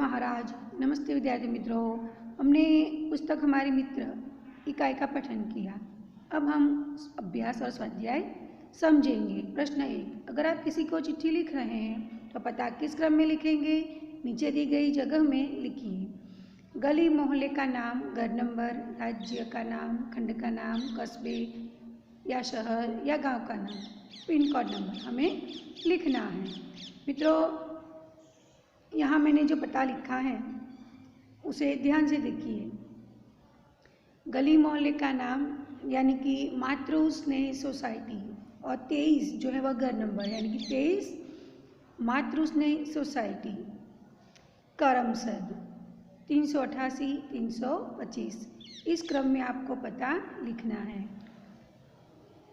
महाराज। नमस्ते विद्यार्थी मित्रों। हमने पुस्तक हमारे मित्र इकाई का पठन किया। अब हम अभ्यास और स्वाध्याय समझेंगे। प्रश्न 1, अगर आप किसी को चिट्ठी लिख रहे हैं तो पता किस क्रम में लिखेंगे? नीचे दी गई जगह में लिखिए। गली मोहल्ले का नाम, घर नंबर, राज्य का नाम, खंड का नाम, कस्बे या शहर या गांव का नाम, पिन कोड नंबर हमें लिखना है। मित्रों, यहाँ मैंने जो पता लिखा है उसे ध्यान से देखिए। गली मोहल्ले का नाम यानी कि मातृ स्नेह सोसाइटी, और 23 जो है वह घर नंबर यानी कि 23 मातृ स्नेह सोसाइटी, करमसद 388 325। इस क्रम में आपको पता लिखना है।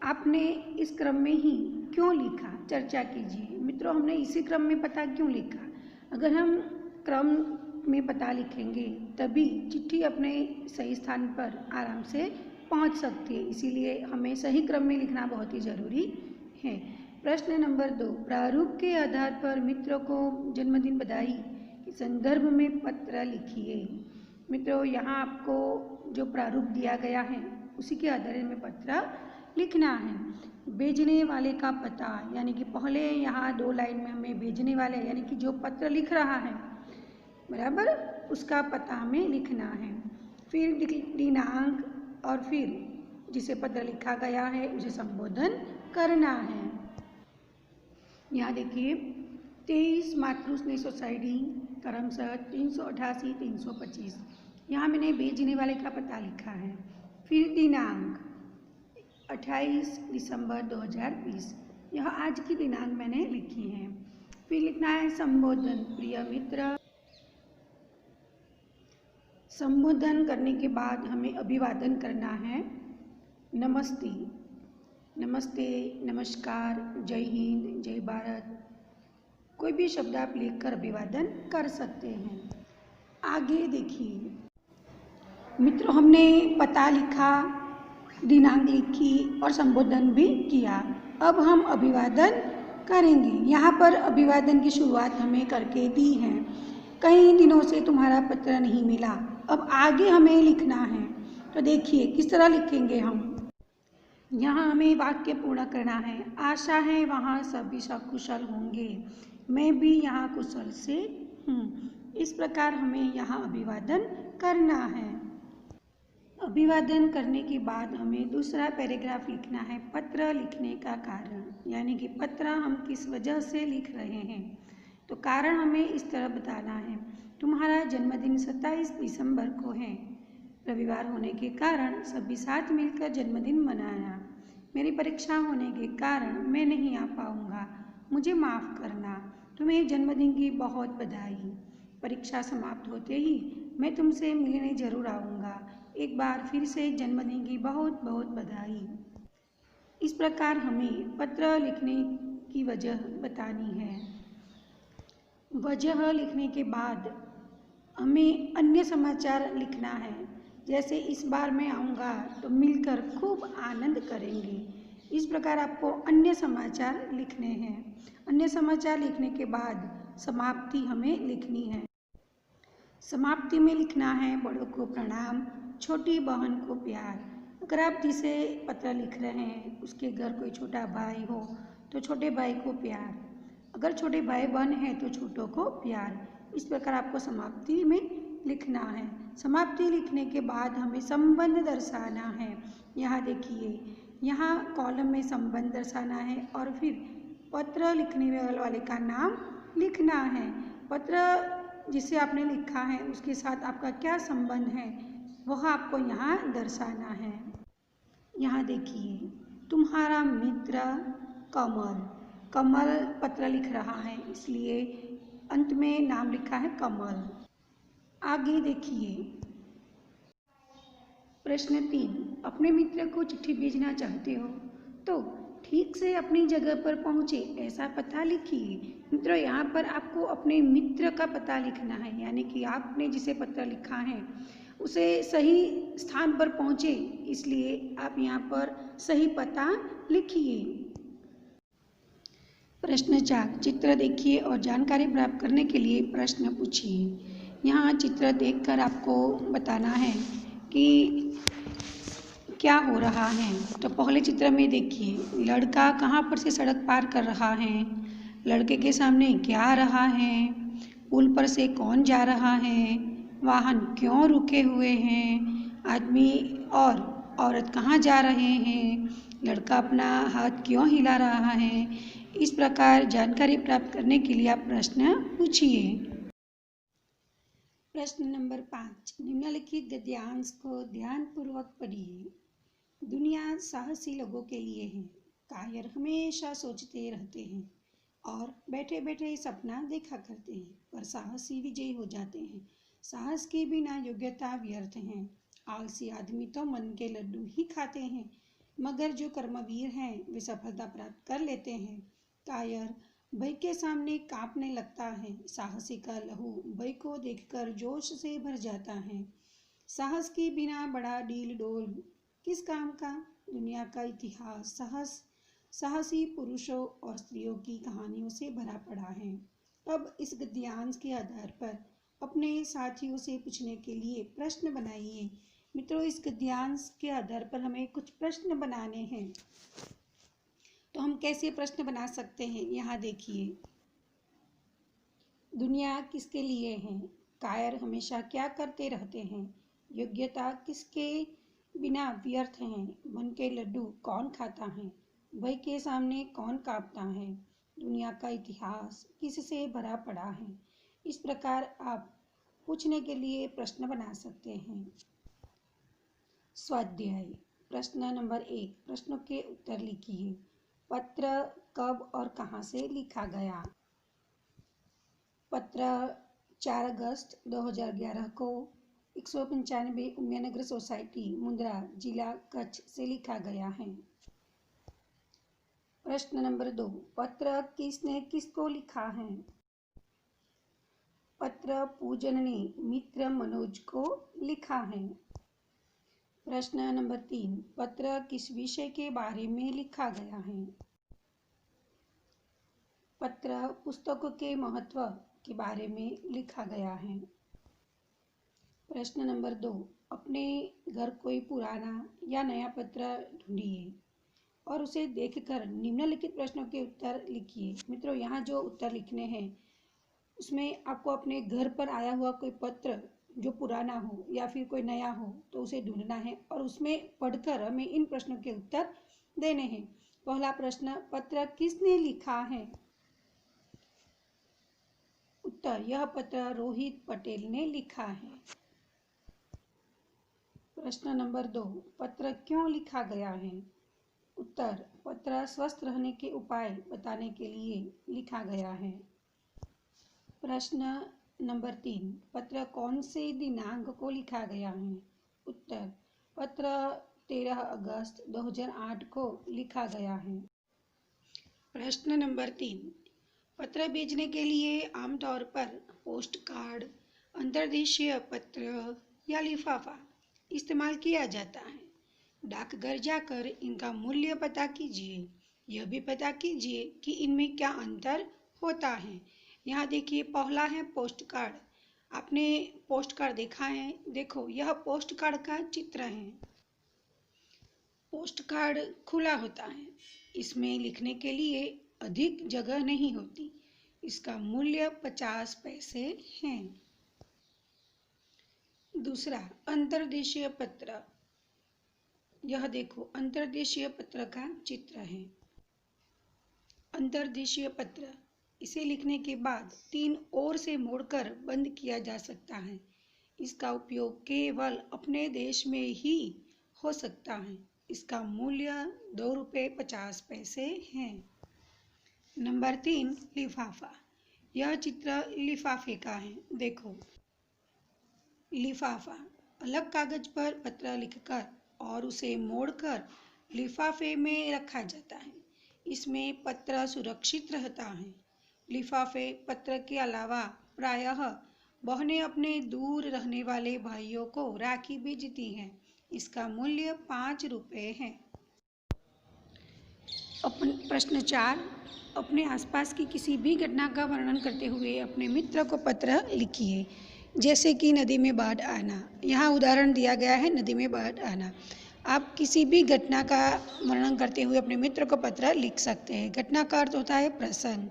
आपने इस क्रम में ही क्यों लिखा, चर्चा कीजिए। मित्रों, हमने इसी क्रम में पता क्यों लिखा? अगर हम क्रम में पता लिखेंगे तभी चिट्ठी अपने सही स्थान पर आराम से पहुंच सकती है, इसीलिए हमें सही क्रम में लिखना बहुत ही ज़रूरी है। प्रश्न नंबर 2, प्रारूप के आधार पर मित्रों को जन्मदिन बधाई के संदर्भ में पत्र लिखिए। मित्रों, यहाँ आपको जो प्रारूप दिया गया है उसी के आधार में पत्र लिखना है। भेजने वाले का पता यानी कि पहले यहाँ 2 लाइन में हमें भेजने वाले यानी कि जो पत्र लिख रहा है बराबर उसका पता हमें लिखना है। फिर दिनांक और फिर जिसे पत्र लिखा गया है उसे संबोधन करना है। यहाँ देखिए 23 मातृ स्नेह सोसाइटी, करमसद 388 325। यहाँ मैंने भेजने वाले का पता लिखा है। फिर दिनांक 28 दिसंबर 2020, यह आज की दिनांक मैंने लिखी है। फिर लिखना है संबोधन, प्रिय मित्र। संबोधन करने के बाद हमें अभिवादन करना है। नमस्ते, नमस्ते, नमस्कार, जय हिंद, जय भारत, कोई भी शब्द आप लिखकर अभिवादन कर सकते हैं। आगे देखिए मित्रों, हमने पता लिखा, दिनांक लिखी और संबोधन भी किया। अब हम अभिवादन करेंगे। यहाँ पर अभिवादन की शुरुआत हमें करके दी है। कई दिनों से तुम्हारा पत्र नहीं मिला, अब आगे हमें लिखना है। तो देखिए किस तरह लिखेंगे हम। यहाँ हमें वाक्य पूर्ण करना है। आशा है वहाँ सभी सकुशल होंगे, मैं भी यहाँ कुशल से हूँ। इस प्रकार हमें यहाँ अभिवादन करना है। अभिवादन करने के बाद हमें दूसरा पैराग्राफ लिखना है, पत्र लिखने का कारण, यानी कि पत्र हम किस वजह से लिख रहे हैं। तो कारण हमें इस तरह बताना है। तुम्हारा जन्मदिन 27 दिसंबर को है। रविवार होने के कारण सभी साथ मिलकर जन्मदिन मनाया। मेरी परीक्षा होने के कारण मैं नहीं आ पाऊँगा, मुझे माफ़ करना। तुम्हें जन्मदिन की बहुत बधाई। परीक्षा समाप्त होते ही मैं तुमसे मिलने ज़रूर आऊँगा। एक बार फिर से जन्मदिन की बहुत बहुत बधाई। इस प्रकार हमें पत्र लिखने की वजह बतानी है। वजह लिखने के बाद हमें अन्य समाचार लिखना है, जैसे इस बार मैं आऊँगा तो मिलकर खूब आनंद करेंगे। इस प्रकार आपको अन्य समाचार लिखने हैं। अन्य समाचार लिखने के बाद समाप्ति हमें लिखनी है। समाप्ति में लिखना है, बड़ों को प्रणाम, छोटी बहन को प्यार। अगर आप जिसे पत्र लिख रहे हैं उसके घर कोई छोटा भाई हो तो छोटे भाई को प्यार, अगर छोटे भाई बहन हैं तो छोटों को प्यार। इस प्रकार आपको समाप्ति में लिखना है। समाप्ति लिखने के बाद हमें संबंध दर्शाना है। यहाँ देखिए, यहाँ कॉलम में संबंध दर्शाना है और फिर पत्र लिखने वाले का नाम लिखना है। पत्र जिसे आपने लिखा है उसके साथ आपका क्या संबंध है वह आपको यहाँ दर्शाना है। यहाँ देखिए, तुम्हारा मित्र कमल। कमल पत्र लिख रहा है इसलिए अंत में नाम लिखा है कमल। आगे देखिए प्रश्न 3, अपने मित्र को चिट्ठी भेजना चाहते हो तो ठीक से अपनी जगह पर पहुँचे ऐसा पता लिखिए। मित्रों, यहाँ पर आपको अपने मित्र का पता लिखना है, यानी कि आपने जिसे पत्र लिखा है उसे सही स्थान पर पहुँचे, इसलिए आप यहाँ पर सही पता लिखिए। प्रश्न 4, चित्र देखिए और जानकारी प्राप्त करने के लिए प्रश्न पूछिए। यहाँ चित्र देखकर आपको बताना है कि क्या हो रहा है। तो पहले चित्र में देखिए, लड़का कहाँ पर से सड़क पार कर रहा है, लड़के के सामने क्या आ रहा है, पुल पर से कौन जा रहा है, वाहन क्यों रुके हुए हैं, आदमी और औरत कहाँ जा रहे हैं, लड़का अपना हाथ क्यों हिला रहा है। इस प्रकार जानकारी प्राप्त करने के लिए आप प्रश्न पूछिए। प्रश्न नंबर 5, निम्नलिखित गद्यांश को ध्यानपूर्वक पढ़िए। दुनिया साहसी लोगों के लिए है। कायर हमेशा सोचते रहते हैं और बैठे बैठे सपना देखा करते हैं, पर साहसी विजयी हो जाते हैं। साहस के बिना योग्यता व्यर्थ है। आलसी आदमी तो मन के लड्डू ही खाते हैं, मगर जो कर्मवीर हैं वे सफलता प्राप्त कर लेते हैं। कायर भय के सामने कांपने लगता है, साहसी का लहू भय को देखकर जोश से भर जाता है। साहस के बिना बड़ा डील डोल किस काम का। दुनिया का इतिहास साहसी पुरुषों और स्त्रियों की कहानियों से भरा पड़ा है। अब इस गद्यांश के आधार पर अपने साथियों से पूछने के लिए प्रश्न बनाइए। मित्रों, इस गद्यांश के आधार पर हमें कुछ प्रश्न बनाने हैं। तो हम कैसे प्रश्न बना सकते हैं, यहाँ देखिए। दुनिया किसके लिए है? कायर हमेशा क्या करते रहते हैं? योग्यता किसके बिना व्यर्थ हैं? मन के लड्डू कौन खाता है? भय के सामने कौन कांपता है? दुनिया का इतिहास किससे भरा पड़ा है? इस प्रकार आप पूछने के लिए प्रश्न बना सकते हैं। स्वाध्याय प्रश्न नंबर 1, प्रश्नों के उत्तर लिखिए। पत्र कब और कहाँ से लिखा गया? पत्र 4 अगस्त 2011 को 195 उम्यानगर सोसाइटी, मुंद्रा, जिला कच्छ से लिखा गया है। प्रश्न नंबर 2, पत्र किसने किसको लिखा है? पत्र पूजन ने मित्र मनोज को लिखा है। प्रश्न नंबर 3, पत्र किस विषय के बारे में लिखा गया है? पत्र पुस्तकों के महत्व के बारे में लिखा गया है। प्रश्न नंबर 2, अपने घर कोई पुराना या नया पत्र ढूंढिए और उसे देखकर निम्नलिखित प्रश्नों के उत्तर लिखिए। मित्रों, यहाँ जो उत्तर लिखने हैं उसमें आपको अपने घर पर आया हुआ कोई पत्र जो पुराना हो या फिर कोई नया हो तो उसे ढूंढना है और उसमें पढ़कर हमें इन प्रश्नों के उत्तर देने हैं। पहला प्रश्न, पत्र किसने लिखा है? उत्तर, यह पत्र रोहित पटेल ने लिखा है। प्रश्न नंबर 2, पत्र क्यों लिखा गया है? उत्तर, पत्र स्वस्थ रहने के उपाय बताने के लिए लिखा गया है। प्रश्न नंबर 3, पत्र कौन से दिनांक को लिखा गया है? उत्तर, पत्र 13 अगस्त 2008 को लिखा गया है। प्रश्न नंबर 3, पत्र भेजने के लिए आमतौर पर पोस्ट कार्ड, अंतर्देशीय पत्र या लिफाफा इस्तेमाल किया जाता है। डाकघर जाकर इनका मूल्य पता कीजिए। यह भी पता कीजिए कि इनमें क्या अंतर होता है। यहाँ देखिए, पहला है पोस्ट कार्ड। आपने पोस्ट कार्ड देखा है? देखो, यह पोस्ट कार्ड का चित्र है। पोस्ट कार्ड खुला होता है। इसमें लिखने के लिए अधिक जगह नहीं होती। इसका मूल्य 50 पैसे है। दूसरा, अंतर्देशीय पत्र। यह देखो, अंतर्देशीय पत्र का चित्र है। अंतर्देशीय पत्र, इसे लिखने के बाद 3 ओर से मोड़कर बंद किया जा सकता है। इसका उपयोग केवल अपने देश में ही हो सकता है। इसका मूल्य ₹2.50 है। नंबर 3, लिफाफा। यह चित्र लिफाफे का है। देखो, लिफाफा, अलग कागज पर पत्र लिखकर और उसे मोड़कर लिफाफे में रखा जाता है। इसमें पत्र सुरक्षित रहता है। लिफाफे पत्र के अलावा प्रायः बहनें अपने दूर रहने वाले भाइयों को राखी भेजती हैं। इसका मूल्य ₹5 है। प्रश्न 4, अपने आसपास की किसी भी घटना का वर्णन करते हुए अपने मित्र को पत्र लिखिए। जैसे कि नदी में बाढ़ आना। यहाँ उदाहरण दिया गया है नदी में बाढ़ आना। आप किसी भी घटना का वर्णन करते हुए अपने मित्र को पत्र लिख सकते हैं। घटना का अर्थ होता है प्रसंग।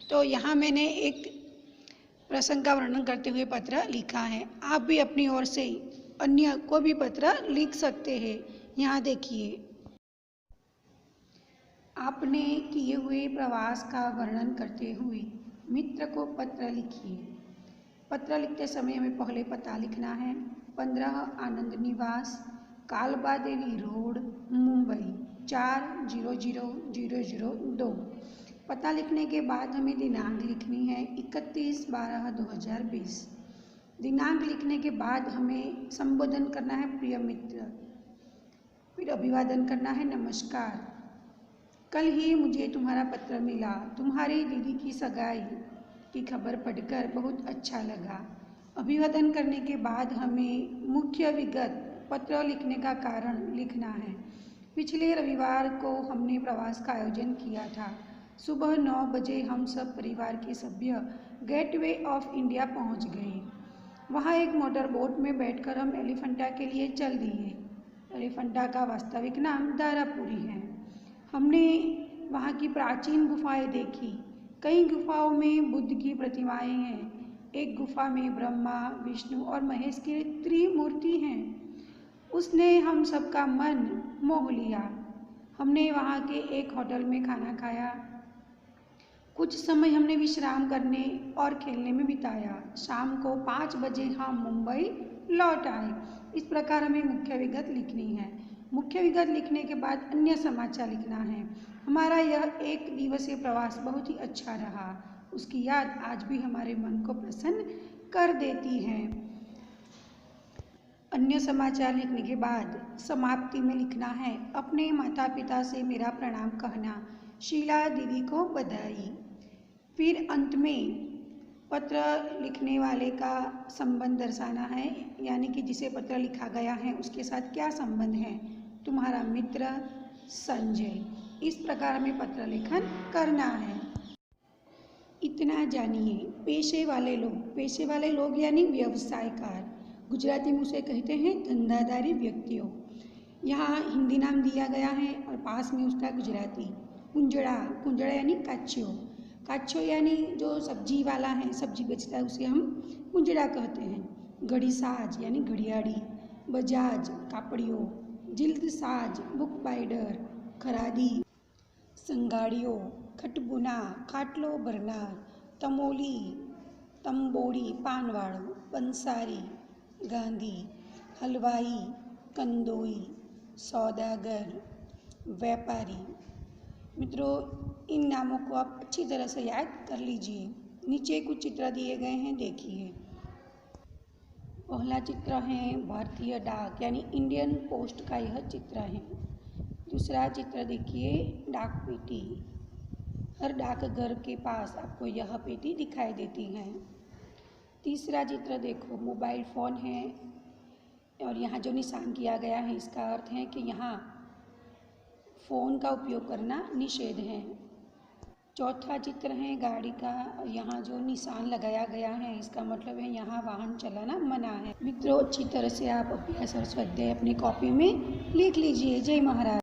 तो यहाँ मैंने एक प्रसंग का वर्णन करते हुए पत्र लिखा है। आप भी अपनी ओर से अन्य को भी पत्र लिख सकते हैं। यहाँ देखिए, आपने किए हुए प्रवास का वर्णन करते हुए मित्र को पत्र लिखिए। पत्र लिखते समय हमें पहले पता लिखना है। 15 आनंद निवास, कालबा देवी रोड, मुंबई 400002। पता लिखने के बाद हमें दिनांक लिखनी है 31/12/2020। दिनांक लिखने के बाद हमें संबोधन करना है प्रिय मित्र, फिर अभिवादन करना है नमस्कार। कल ही मुझे तुम्हारा पत्र मिला। तुम्हारी दीदी की सगाई की खबर पढ़कर बहुत अच्छा लगा। अभिवादन करने के बाद हमें मुख्य विगत पत्र लिखने का कारण लिखना है। पिछले रविवार को हमने प्रवास का आयोजन किया था। सुबह 9 बजे हम सब परिवार के सभ्य गेटवे ऑफ इंडिया पहुंच गए। वहां एक मोटर बोट में बैठकर हम एलिफेंटा के लिए चल दिए। एलिफेंटा का वास्तविक नाम दारापुरी है। हमने वहाँ की प्राचीन गुफाएं देखी। कई गुफाओं में बुद्ध की प्रतिमाएं हैं। एक गुफा में ब्रह्मा, विष्णु और महेश की त्रिमूर्ति हैं। उसने हम सबका मन मोह लिया। हमने वहाँ के एक होटल में खाना खाया। कुछ समय हमने विश्राम करने और खेलने में बिताया। शाम को 5 बजे हम मुंबई लौट आए। इस प्रकार हमें मुख्य विगत लिखनी है। मुख्य विगत लिखने के बाद अन्य समाचार लिखना है। हमारा यह एक दिवसीय प्रवास बहुत ही अच्छा रहा। उसकी याद आज भी हमारे मन को प्रसन्न कर देती है। अन्य समाचार लिखने के बाद समाप्ति में लिखना है, अपने माता पिता से मेरा प्रणाम कहना, शीला दीदी को बधाई। फिर अंत में पत्र लिखने वाले का संबंध दर्शाना है, यानी कि जिसे पत्र लिखा गया है उसके साथ क्या संबंध है। तुम्हारा मित्र संजय। इस प्रकार हमें पत्र लेखन करना है। इतना जानिए, पेशे वाले लोग यानी व्यवसायकार। गुजराती में उसे कहते हैं धंधादारी व्यक्तियों। यहाँ हिंदी नाम दिया गया है और पास में उसका गुजराती। कुंजड़ा यानी काच्यो यानी जो सब्जी वाला है, सब्जी बेचता है, उसे हम कुंजड़ा कहते हैं। घड़ीसाज यानी घड़ियाड़ी। बजाज कापड़ियों। जिल्द साज बुक बाइडर। खरादी संगाड़ियों। खटबुना खाटलो भरनार। तमोली तंबोड़ी पानवाड़ो। पंसारी गांधी। हलवाई कंदोई। सौदागर व्यापारी। मित्रों, इन नामों को आप अच्छी तरह से याद कर लीजिए। नीचे कुछ चित्र दिए गए हैं, देखिए। पहला चित्र है भारतीय डाक यानी इंडियन पोस्ट का यह चित्र है। दूसरा चित्र देखिए, डाक पेटी। हर डाकघर के पास आपको यह पेटी दिखाई देती है। तीसरा चित्र देखो, मोबाइल फ़ोन है और यहाँ जो निशान किया गया है इसका अर्थ है कि यहाँ फ़ोन का उपयोग करना निषेध है। चौथा चित्र है गाड़ी का और यहाँ जो निशान लगाया गया है इसका मतलब है यहाँ वाहन चलाना मना है। मित्रों, अच्छी तरह से आप अभ्यास और स्वाध्याय अपनी कॉपी में लिख लीजिए। जय महाराज।